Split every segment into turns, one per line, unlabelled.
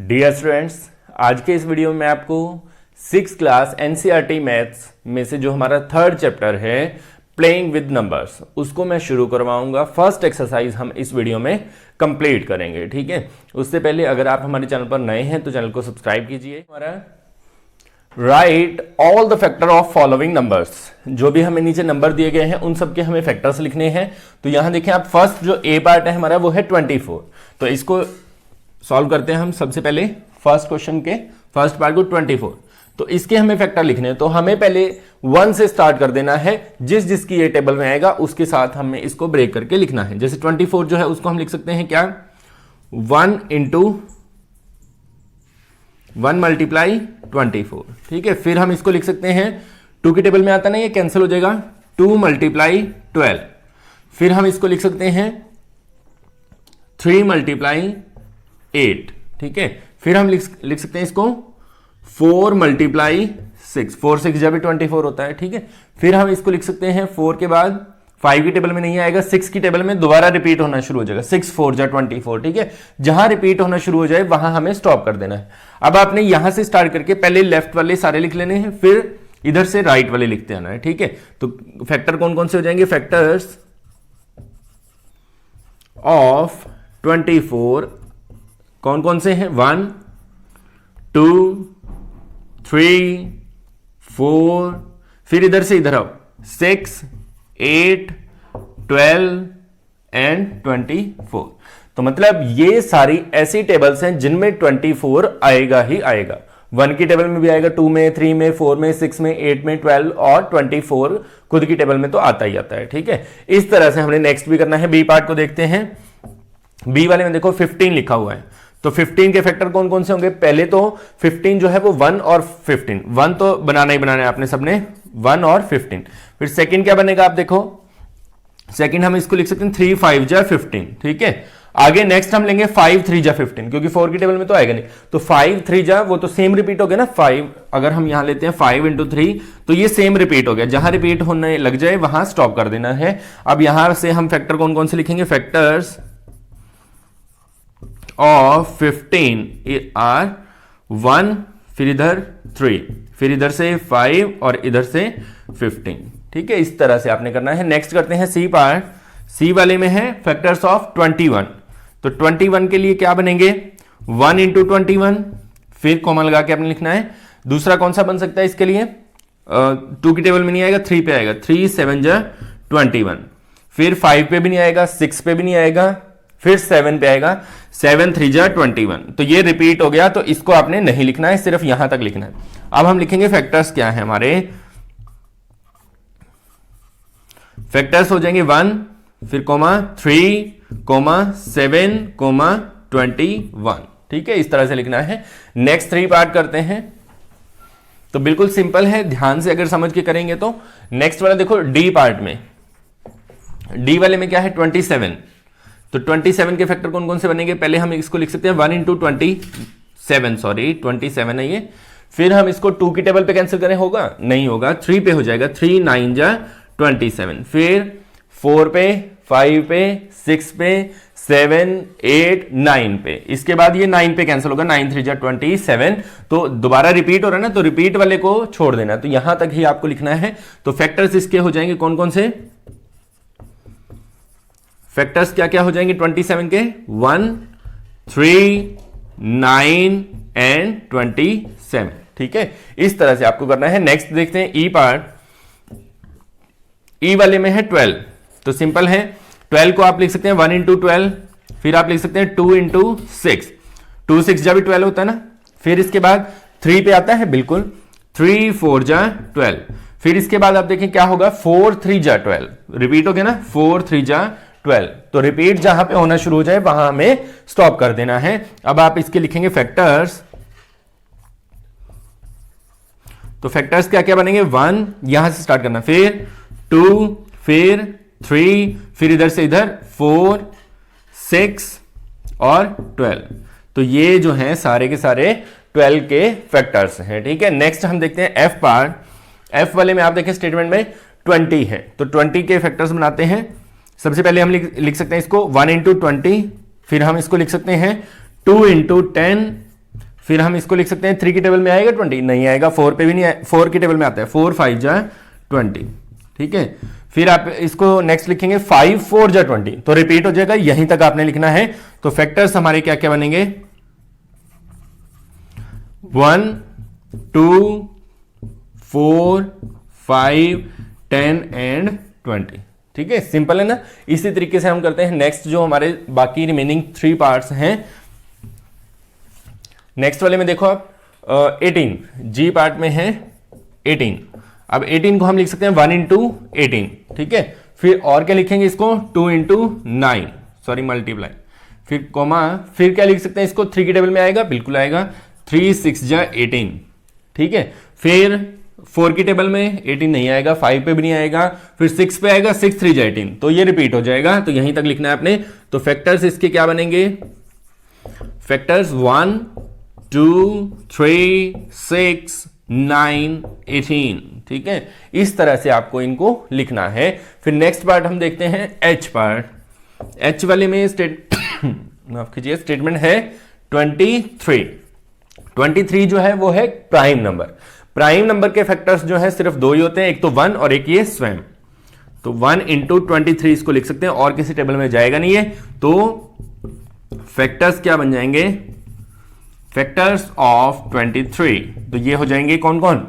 Dear students, आज के इस वीडियो में आपको 6th क्लास एनसीईआरटी मैथ्स में से जो हमारा थर्ड चैप्टर है प्लेइंग विद नंबर्स, उसको मैं शुरू करवाऊंगा। फर्स्ट एक्सरसाइज हम इस वीडियो में कंप्लीट करेंगे, ठीक है। उससे पहले अगर आप हमारे चैनल पर नए हैं तो चैनल को सब्सक्राइब कीजिए। हमारा right all the factor of following numbers, जो भी हमें नीचे नंबर दिए गए हैं उन सबके हमें फैक्टर्स लिखने हैं। तो यहां देखें आप, फर्स्ट जो ए पार्ट है हमारा वो है 24। तो इसको सॉल्व करते हैं हम। सबसे पहले फर्स्ट क्वेश्चन के फर्स्ट पार्ट को 24, तो इसके हमें फैक्टर लिखने हैं। तो हमें पहले 1 से स्टार्ट कर देना है, जिसकी ये टेबल में आएगा उसके साथ हमें इसको ब्रेक करके लिखना है। जैसे 24 जो है उसको हम लिख सकते हैं क्या, 1 इंटू 1 मल्टीप्लाई 24, ठीक है। फिर हम इसको लिख सकते हैं 2 की टेबल में आता ना, ये कैंसिल हो जाएगा, 2 मल्टीप्लाई 12। फिर हम इसको लिख सकते हैं 3 मल्टीप्लाई 8, ठीक है। फिर हम लिख सकते हैं इसको 4 मल्टीप्लाई 6, 4 6 जब भी 24 होता है, ठीक है। फिर हम इसको लिख सकते हैं 4 के बाद 5 की टेबल में नहीं आएगा, 6 की टेबल में दोबारा रिपीट होना शुरू हो जाएगा, 6 4 जा 24, ठीक है। जहां रिपीट होना शुरू हो जाए वहां हमें स्टॉप कर देना है। अब आपने यहां से स्टार्ट करके पहले लेफ्ट वाले सारे लिख लेने हैं, फिर इधर से राइट वाले लिखते आना है, ठीक है। तो फैक्टर कौन कौन से हो जाएंगे, फैक्टर्स ऑफ 24 कौन कौन से हैं, 1 2 3 4, फिर इधर से इधर आओ, 6 8 12 एंड 24। तो मतलब ये सारी ऐसी टेबल्स हैं जिनमें 24 आएगा ही आएगा। 1 की टेबल में भी आएगा, 2 में 3 में 4 में 6 में 8 में 12 और 24 खुद की टेबल में तो आता ही आता है, ठीक है। इस तरह से हमने नेक्स्ट भी करना है। बी पार्ट को देखते हैं। बी वाले में देखो 15 लिखा हुआ है, तो 15 के फैक्टर कौन कौन से होंगे। पहले तो 15 जो है वो 1 और 15, 1 तो बनाना ही बनाना है आपने सबने, 1 और 15। फिर सेकंड क्या बनेगा, आप देखो सेकंड हम इसको लिख सकते हैं 3 5 जा 15, ठीक है। आगे नेक्स्ट हम लेंगे 5 3 जा 15, क्योंकि 4 की टेबल में तो आएगा नहीं, तो 5 3 जा वो तो सेम रिपीट हो गया ना। 5 अगर हम यहां लेते हैं 5 इंटू 3, तो ये सेम रिपीट हो गया, जहां रिपीट होने लग जाए वहां स्टॉप कर देना है। अब यहां से हम फैक्टर कौन कौन से लिखेंगे, फैक्टर्स ऑफ 15 आर 1, फिर इधर 3, फिर इधर से 5 और इधर से 15, ठीक है। इस तरह से आपने करना है। नेक्स्ट करते हैं सी पार्ट। सी वाले में है फैक्टर्स ऑफ 21। तो 21 के लिए क्या बनेंगे, 1 इंटू 21, फिर कॉमा लगा के आपने लिखना है। दूसरा कौन सा बन सकता है इसके लिए, 2 की टेबल में नहीं आएगा, 3 पे आएगा, 3 7 जा 21। फिर 5 पे भी नहीं आएगा, 6 पे भी नहीं आएगा, फिर 7 पे आएगा, 7 3 जा 21। तो ये रिपीट हो गया, तो इसको आपने नहीं लिखना है, सिर्फ यहां तक लिखना है। अब हम लिखेंगे फैक्टर्स क्या है हमारे, फैक्टर्स हो जाएंगे 1, फिर कोमा 3 कोमा 7 कोमा 21, ठीक है। इस तरह से लिखना है। नेक्स्ट 3 पार्ट करते हैं। तो बिल्कुल सिंपल है, ध्यान से अगर समझ के करेंगे तो। नेक्स्ट वाला देखो डी पार्ट में, डी वाले में क्या है 27। तो 27 के फैक्टर कौन कौन से बनेंगे, पहले हम इसको लिख सकते हैं 1 इंटू 27, सॉरी 27 है ये। फिर हम इसको 2 की टेबल पे कैंसिल करें, होगा नहीं होगा, 3 पे हो जाएगा, 3 9 जा 27। फिर 4 पे 5 पे 6 पे 7 8 9 पे, इसके बाद ये 9 पे कैंसिल होगा, 9 3 जा 27। तो दोबारा रिपीट हो रहा है ना, तो रिपीट वाले को छोड़ देना, तो यहां तक ही आपको लिखना है। तो फैक्टर्स इसके हो जाएंगे कौन कौन से, फैक्टर्स क्या क्या हो जाएंगे 27 के, 1 3 9 एंड 27, ठीक है। इस तरह से आपको करना है। नेक्स्ट देखते हैं ई पार्ट। ई वाले में है 12। तो सिंपल है, 12 को आप लिख सकते हैं 1 इंटू 12, फिर आप लिख सकते हैं 2 इंटू 6, 2 6 जा भी 12 होता है ना। फिर इसके बाद 3 पे आता है, बिल्कुल 3 4 जा 12। फिर इसके बाद आप देखें क्या होगा, 4 3 जा 12, रिपीट हो गया ना, 4 3 जा 12। तो रिपीट जहां पे होना शुरू हो जाए वहां हमें स्टॉप कर देना है। अब आप इसके लिखेंगे फैक्टर्स। तो फैक्टर्स क्या क्या बनेंगे, 1 यहां से स्टार्ट करना, फिर 2, फिर 3, फिर इधर से इधर 4 6 और 12। तो ये जो हैं सारे के सारे 12 के फैक्टर्स हैं, ठीक है। नेक्स्ट हम देखते हैं एफ पार्ट। एफ वाले में आप देखें स्टेटमेंट में 20 है, तो 20 के फैक्टर्स बनाते हैं। सबसे पहले हम लिख सकते हैं इसको 1 इंटू 20, फिर हम इसको लिख सकते हैं 2 इंटू 10, फिर हम इसको लिख सकते हैं 3 की टेबल में आएगा 20, नहीं आएगा। 4 पे भी नहीं आए, 4 की टेबल में आता है, 4 5 जा 20, ठीक है। फिर आप इसको नेक्स्ट लिखेंगे 5 4 जा 20, तो रिपीट हो जाएगा, यहीं तक आपने लिखना है। तो फैक्टर्स हमारे क्या क्या बनेंगे, 1 2 4 5 10 एंड 20, ठीक है, सिंपल है ना। इसी तरीके से हम करते हैं नेक्स्ट जो हमारे बाकी रिमेनिंग 3 पार्ट्स हैं। नेक्स्ट वाले में देखो आप 18 जी पार्ट में है 18। अब 18 को हम लिख सकते हैं 1 इंटू 18, ठीक है। फिर और क्या लिखेंगे इसको 2 इंटू 9, सॉरी मल्टीप्लाई, फिर कॉमा, फिर क्या लिख सकते हैं इसको 3 की टेबल में आएगा, बिल्कुल आएगा, 3 6 जा 18, ठीक है। फिर 4 की टेबल में 18 नहीं आएगा, 5 पे भी नहीं आएगा, फिर 6 पे आएगा, 6 3 जा 18, तो ये रिपीट हो जाएगा, तो यहीं तक लिखना है आपने। तो फैक्टर्स इसके क्या बनेंगे, फैक्टर्स 1 2 3 6 9 18, ठीक है। इस तरह से आपको इनको लिखना है। फिर नेक्स्ट पार्ट हम देखते हैं एच पार्ट। एच वाले में माफ कीजिए, स्टेटमेंट है 23 जो है वो है प्राइम नंबर। प्राइम नंबर के फैक्टर्स जो है सिर्फ 2 ही होते हैं, एक तो 1 और एक ये स्वयं। तो 1 इंटू 23 इसको लिख सकते हैं, और किसी टेबल में जाएगा नहीं है। तो फैक्टर्स क्या बन जाएंगे, फैक्टर्स ऑफ 23, तो ये हो जाएंगे कौन कौन,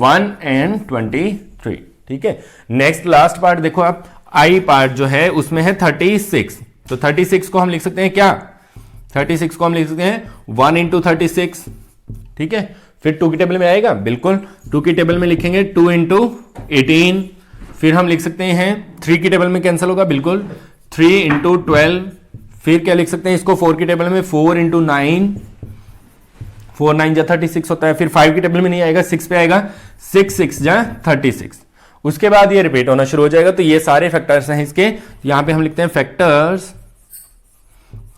1 एंड 23, ठीक है। नेक्स्ट लास्ट पार्ट देखो आप, आई पार्ट जो है उसमें है 36, तो 36 को हम लिख सकते हैं क्या, 36 को हम लिख सकते हैं 1 इंटू 36, ठीक है। फिर 2 की टेबल में आएगा, बिल्कुल 2 की टेबल में लिखेंगे 2 इंटू 18। फिर हम लिख सकते हैं 3 की टेबल में कैंसिल होगा, बिल्कुल 3 इंटू 12। फिर क्या लिख सकते हैं इसको 4 की टेबल में 4 इंटू 9, 4 9 जा 36 होता है। फिर 5 की टेबल में नहीं आएगा, 6 पे आएगा, 6 6 जा 36। उसके बाद ये रिपीट होना शुरू हो जाएगा। तो ये सारे फैक्टर्स हैं इसके, यहां पे हम लिखते हैं फैक्टर्स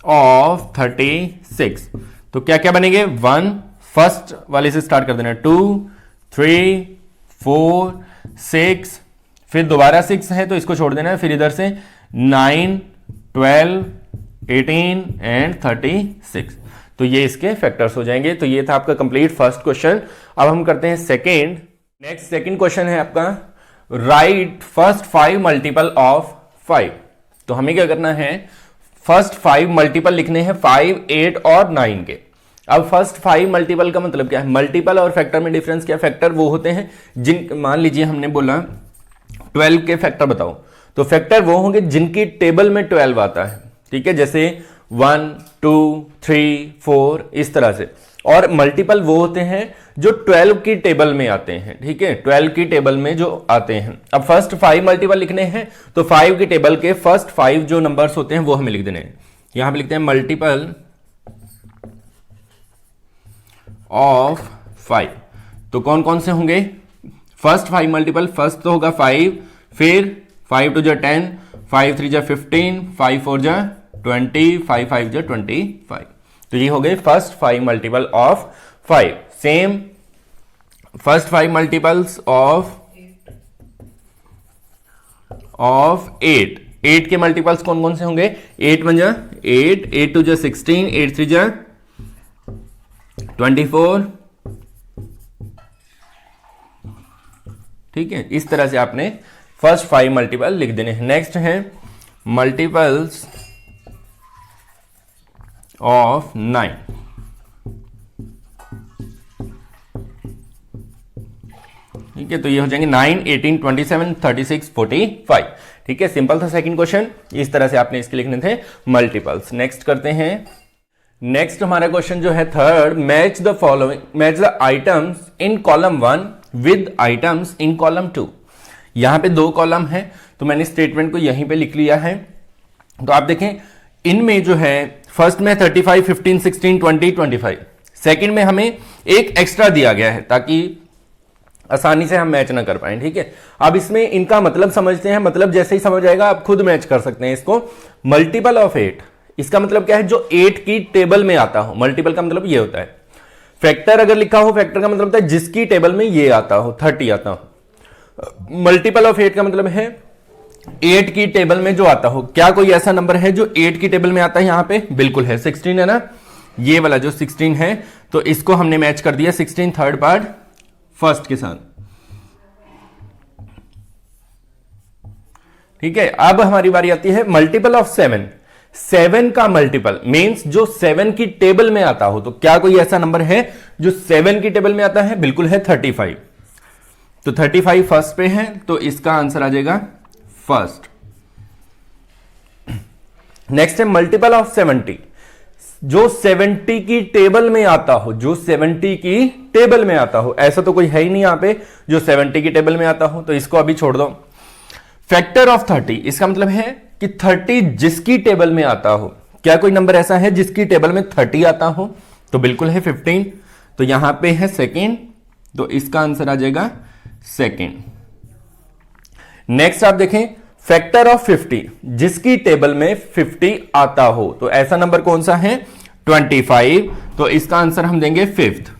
ऑफ 36। तो क्या क्या बनेंगे, 1 फर्स्ट वाले से स्टार्ट कर देना, 2 3 4 6, फिर दोबारा 6 है तो इसको छोड़ देना है, फिर इधर से 9 12 18 एंड 36। तो ये इसके फैक्टर्स हो जाएंगे। तो ये था आपका कंप्लीट फर्स्ट क्वेश्चन। अब हम करते हैं सेकेंड। नेक्स्ट सेकेंड क्वेश्चन है आपका, राइट फर्स्ट 5 मल्टीपल ऑफ 5। तो हमें क्या करना है, फर्स्ट 5 मल्टीपल लिखने हैं 5 8 और 9 के। अब फर्स्ट 5 मल्टीपल का मतलब क्या है, मल्टीपल और फैक्टर में डिफरेंस क्या, फैक्टर वो होते हैं जिन, मान लीजिए हमने बोला 12 के फैक्टर बताओ, तो फैक्टर वो होंगे जिनकी टेबल में 12 आता है, ठीक है, जैसे 1 2 3 4 इस तरह से। और मल्टीपल वो होते हैं जो 12 की टेबल में आते हैं, ठीक है, 12 की टेबल में जो आते हैं। अब फर्स्ट 5 मल्टीपल लिखने हैं तो 5 की टेबल के फर्स्ट 5 जो नंबर्स होते हैं वो हमें लिख देने हैं। यहां पे लिखते हैं मल्टीपल ऑफ 5। तो कौन कौन से होंगे, फर्स्ट 5 मल्टीपल, फर्स्ट तो होगा 5, फिर 5 2 जा 10, 5 3 जा 15, 5 4 जा 20, 5 5 जा 25। तो ये हो गए first 5 multiple of 5। Same first 5 multiples of 8। 8 के मल्टीपल्स कौन कौन से होंगे, 8 1 जा 8, 8 2 जा 16, 8 3 जा 24, ठीक है। इस तरह से आपने फर्स्ट 5 मल्टीपल लिख देने हैं। नेक्स्ट है मल्टीपल्स ऑफ 9। ठीक है, तो ये हो जाएंगे 9 18 27 36 45, ठीक है। सिंपल था सेकंड क्वेश्चन, इस तरह से आपने इसके लिखने थे मल्टीपल्स। नेक्स्ट करते हैं, नेक्स्ट हमारा क्वेश्चन जो है third, match the following, match the items in column 1 with items in column 2। यहां पे 2 कॉलम है तो मैंने स्टेटमेंट को यहीं पे लिख लिया है। तो आप देखें इनमें जो है फर्स्ट में 35 15 16 20 25, सेकंड में हमें एक एक्स्ट्रा दिया गया है ताकि आसानी से हम मैच ना कर पाए, ठीक है। अब इसमें इनका मतलब समझते हैं, मतलब जैसे ही समझ आएगा आप खुद मैच कर सकते हैं इसको। मल्टीपल ऑफ 8, इसका मतलब क्या है, जो 8 की टेबल में आता हो। मल्टीपल का मतलब ये होता है, फैक्टर अगर लिखा हो, फैक्टर का मतलब होता है जिसकी टेबल में ये आता हो, 30 आता हो। मल्टीपल ऑफ 8 का मतलब है 8 की टेबल में जो आता हो। क्या कोई ऐसा नंबर है जो 8 की टेबल में आता है, यहां पे बिल्कुल है, 16 है ना। ये वाला जो 16 है, तो इसको हमने मैच कर दिया 16 थर्ड पार्ट फर्स्ट के साथ। ठीक है, अब हमारी बारी आती है मल्टीपल ऑफ 7। 7 का मल्टीपल मींस जो 7 की टेबल में आता हो। तो क्या कोई ऐसा नंबर है जो 7 की टेबल में आता है? बिल्कुल है, 35। तो 35 फर्स्ट पे है, तो इसका आंसर आ जाएगा फर्स्ट। नेक्स्ट है मल्टीपल ऑफ 70। जो 70 की टेबल में आता हो, जो 70 की टेबल में आता हो, ऐसा तो कोई है ही नहीं यहां पे जो 70 की टेबल में आता हो, तो इसको अभी छोड़ दो। फैक्टर ऑफ 30, इसका मतलब है कि 30 जिसकी टेबल में आता हो। क्या कोई नंबर ऐसा है जिसकी टेबल में 30 आता हो? तो बिल्कुल है 15। तो यहां पे है सेकेंड, तो इसका आंसर आ जाएगा सेकेंड। नेक्स्ट आप देखें फैक्टर ऑफ 50, जिसकी टेबल में 50 आता हो। तो ऐसा नंबर कौन सा है? 25। तो इसका आंसर हम देंगे फिफ्थ।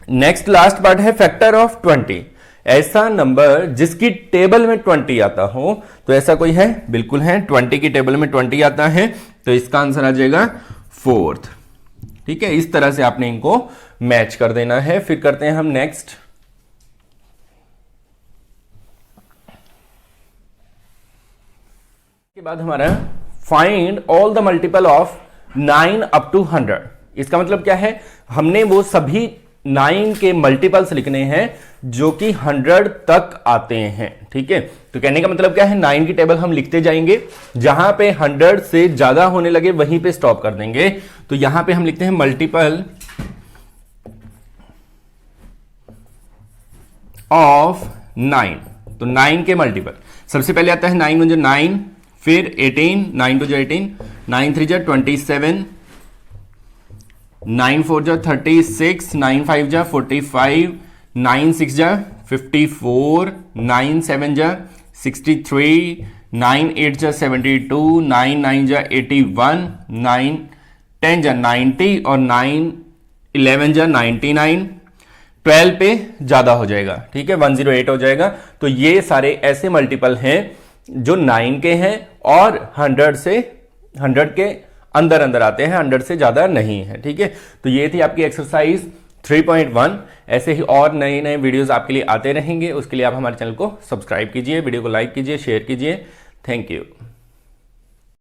नेक्स्ट लास्ट पार्ट है फैक्टर ऑफ 20, ऐसा नंबर जिसकी टेबल में 20 आता हो। तो ऐसा कोई है? बिल्कुल है, 20 की टेबल में 20 आता है, तो इसका आंसर आ जाएगा फोर्थ। ठीक है, इस तरह से आपने इनको मैच कर देना है। फिर करते हैं हम नेक्स्ट। के बाद हमारा find all the multiple of 9 up to 100। इसका मतलब क्या है? हमने वो सभी 9 के मल्टीपल्स लिखने हैं जो कि 100 तक आते हैं। ठीक है, तो कहने का मतलब क्या है? 9 की टेबल हम लिखते जाएंगे, जहां पे 100 से ज्यादा होने लगे वहीं पे स्टॉप कर देंगे। तो यहां पे हम लिखते हैं मल्टीपल ऑफ 9। तो 9 के मल्टीपल सबसे पहले आता है 9 1 9, फिर 18, 9 2 18, 9 3 27, 9 4 36, 9 5 45, 9 6 54, 9 7 63, 9 8 72, 9 9 81, 9 10 90 और 9 11 99। 12 पे ज्यादा हो जाएगा। ठीक है, 108 हो जाएगा। तो ये सारे ऐसे मल्टीपल हैं जो 9 के हैं और 100 के अंदर अंदर आते हैं, 100 से ज्यादा नहीं है। ठीक है, तो ये थी आपकी एक्सरसाइज 3.1। ऐसे ही और नए नए वीडियोस आपके लिए आते रहेंगे। उसके लिए आप हमारे चैनल को सब्सक्राइब कीजिए, वीडियो को लाइक कीजिए, शेयर कीजिए। Thank you.